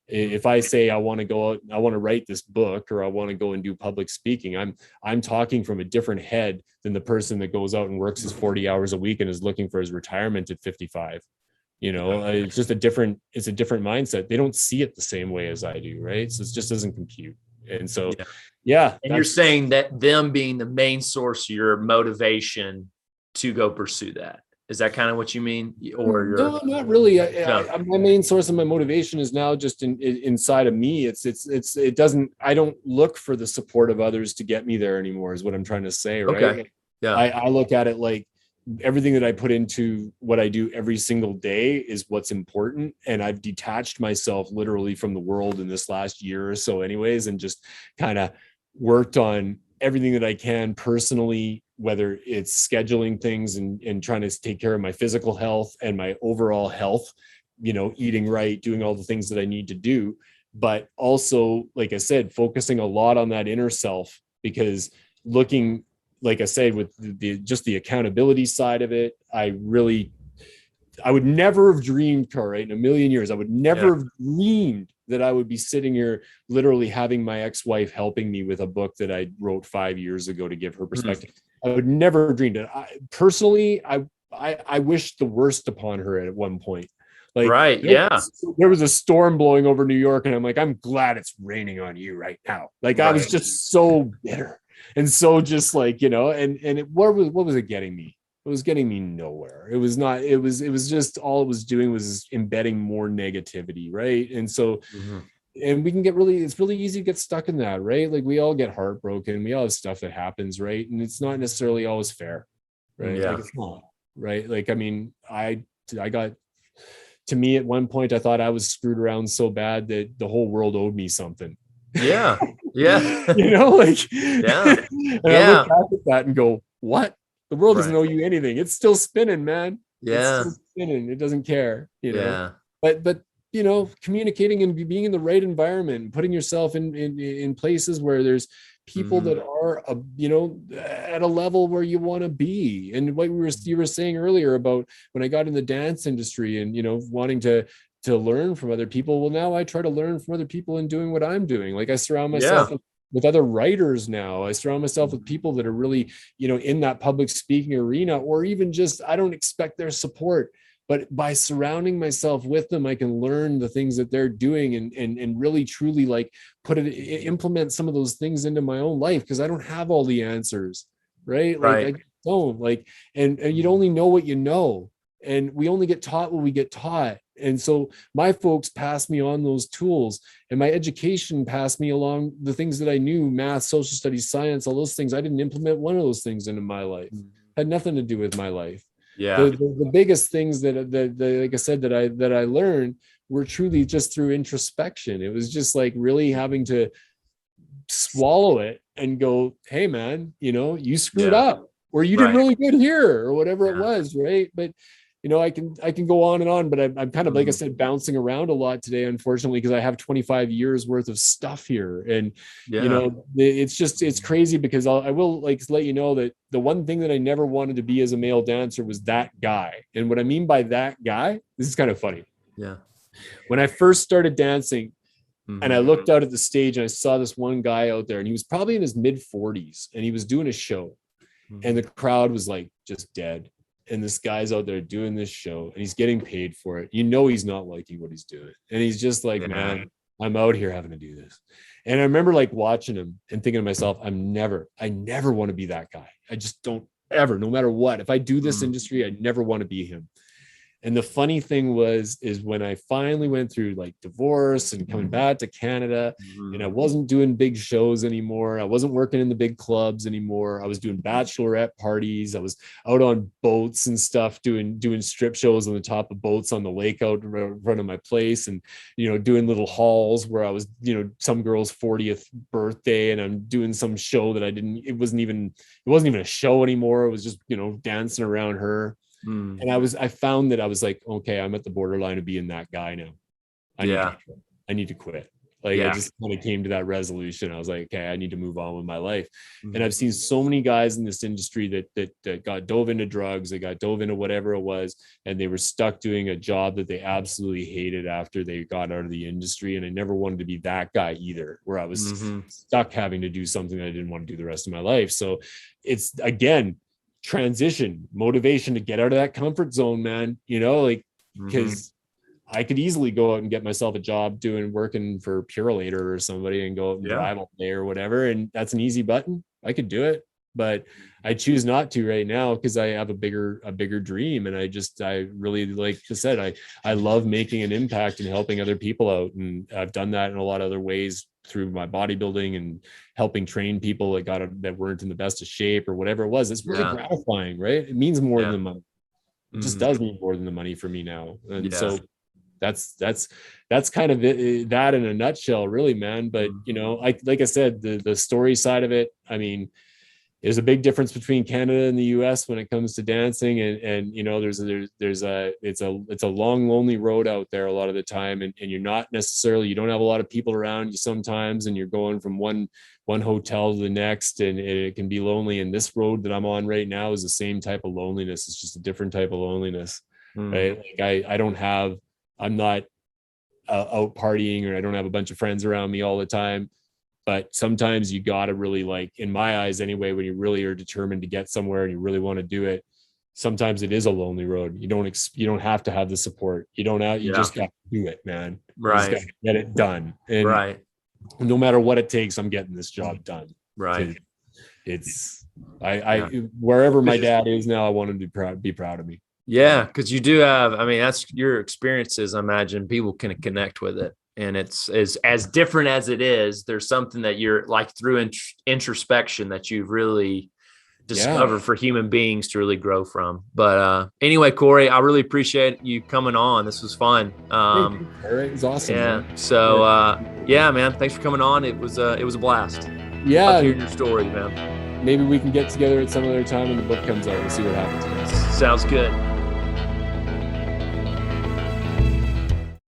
If I say I want to go out, I want to write this book, or I want to go and do public speaking, I'm talking from a different head than the person that goes out and works his 40 hours a week and is looking for his retirement at 55. It's just a different mindset. They don't see it the same way as I do, right? So it just doesn't compute. And so, and you're saying that them being the main source of your motivation to go pursue that. Is that kind of what you mean? Or no, not really. My main source of my motivation is now just inside of me. It doesn't. I don't look for the support of others to get me there anymore. Is what I'm trying to say. Right? Okay. Yeah. I look at it like everything that I put into what I do every single day is what's important, and I've detached myself literally from the world in this last year or so, anyways, and just kind of worked on everything that I can personally, whether it's scheduling things and trying to take care of my physical health and my overall health, eating right, doing all the things that I need to do, but also, like I said, focusing a lot on that inner self, because looking, like I said, with the accountability side of it, I would never have dreamed, Cory, in a million years, I would never have dreamed that I would be sitting here literally having my ex-wife helping me with a book that I wrote 5 years ago to give her perspective. I would never have dreamed it. Personally, I wished the worst upon her at one point. Like, there was a storm blowing over New York, and I'm like, I'm glad it's raining on you right now. Like, I was just so bitter and so just like, what was it getting me? It was getting me nowhere. It was not, it was just, all it was doing was embedding more negativity. Right. And so and we can get really, it's really easy to get stuck in that, right? Like we all get heartbroken, we all have stuff that happens, right? And it's not necessarily always fair, right? Yeah. Like it's not, right? Like, I mean, I got, to me at one point, I thought I was screwed around so bad that the whole world owed me something. Yeah. Yeah. You know, like, Yeah. and Yeah. I look back at that and go, what? The world doesn't owe you anything. It's still spinning, man. Yeah. It's still spinning. It doesn't care, you know. Yeah. But you know, communicating and being in the right environment, putting yourself in places where there's people that are you know, at a level where you want to be. And what you were saying earlier about when I got in the dance industry and, you know, wanting to learn from other people. Well, now I try to learn from other people in doing what I'm doing. Like I surround myself with other writers now. I surround myself with people that are really, you know, in that public speaking arena, or even just, I don't expect their support, but by surrounding myself with them, I can learn the things that they're doing and really truly like implement some of those things into my own life. Cause I don't have all the answers, right? Like I don't like, and you'd only know what you know. And we only get taught what we get taught. And so my folks passed me on those tools, and my education passed me along the things that I knew, math, social studies, science, all those things. I didn't implement one of those things into my life. Had nothing to do with my life. Yeah. The biggest things that like I said, that I learned were truly just through introspection. It was just like really having to swallow it and go, hey man, you know, you screwed up, or you did really good here, or whatever it was. Right. But you know, I can go on and on, but I'm kind of, like I said, bouncing around a lot today, unfortunately, because I have 25 years worth of stuff here. And, you know, it's crazy because I will like let you know that the one thing that I never wanted to be as a male dancer was that guy. And what I mean by that guy, this is kind of funny. Yeah. When I first started dancing, and I looked out at the stage and I saw this one guy out there, and he was probably in his mid 40s, and he was doing a show, and the crowd was like just dead. And this guy's out there doing this show, and he's getting paid for it. You know, he's not liking what he's doing. And he's just like, man, I'm out here having to do this. And I remember like watching him and thinking to myself, I never want to be that guy. I just don't ever, no matter what. If I do this industry, I never want to be him. And the funny thing is when I finally went through like divorce and coming back to Canada, and I wasn't doing big shows anymore. I wasn't working in the big clubs anymore. I was doing bachelorette parties. I was out on boats and stuff, doing strip shows on the top of boats on the lake out in front of my place, and, you know, doing little halls where I was, you know, some girl's 40th birthday, and I'm doing some show that it wasn't even a show anymore. It was just, you know, dancing around her. And I found that I was like, okay, I'm at the borderline of being that guy now. I need to quit. Like I just kind of came to that resolution. I was like, okay, I need to move on with my life. And I've seen so many guys in this industry that got dove into drugs, they got dove into whatever it was, and they were stuck doing a job that they absolutely hated after they got out of the industry. And I never wanted to be that guy either, where I was stuck having to do something that I didn't want to do the rest of my life. So it's, again, transition, motivation to get out of that comfort zone, man, you know, like, because I could easily go out and get myself a job working for Purelator or somebody and go out and drive all day or whatever. And that's an easy button. I could do it, but I choose not to right now because I have a bigger dream. And I really, like I said, I love making an impact and helping other people out. And I've done that in a lot of other ways through my bodybuilding and helping train people that weren't in the best of shape or whatever it was. It's really gratifying, right? It means more than the money. It just does mean more than the money for me now. And so that's kind of that in a nutshell, really, man. But you know, like I said, the story side of it, I mean, there's a big difference between Canada and the US when it comes to dancing. And you know, it's a long, lonely road out there a lot of the time. And you're not necessarily, you don't have a lot of people around you sometimes, and you're going from one hotel to the next, and it can be lonely. And this road that I'm on right now is the same type of loneliness. It's just a different type of loneliness, right? Like I'm not out partying, or I don't have a bunch of friends around me all the time. But sometimes you got to really, like, in my eyes anyway, when you really are determined to get somewhere and you really want to do it, sometimes it is a lonely road. You don't have to have the support. You just got to do it, man. Right. You just got to get it done. And no matter what it takes, I'm getting this job done. Right. It's wherever my dad is now, I want him to be proud of me. Yeah, because you do have, I mean, that's your experiences. I imagine people can connect with it. And it's as different as it is, there's something that you're like through introspection that you've really discovered for human beings to really grow from. But anyway, Cory, I really appreciate you coming on. This was fun. All right, it was awesome. Yeah. Man. So man, thanks for coming on. It was a blast. Yeah. Love hearing your stories, man. Maybe we can get together at some other time when the book comes out and see what happens. Sounds good.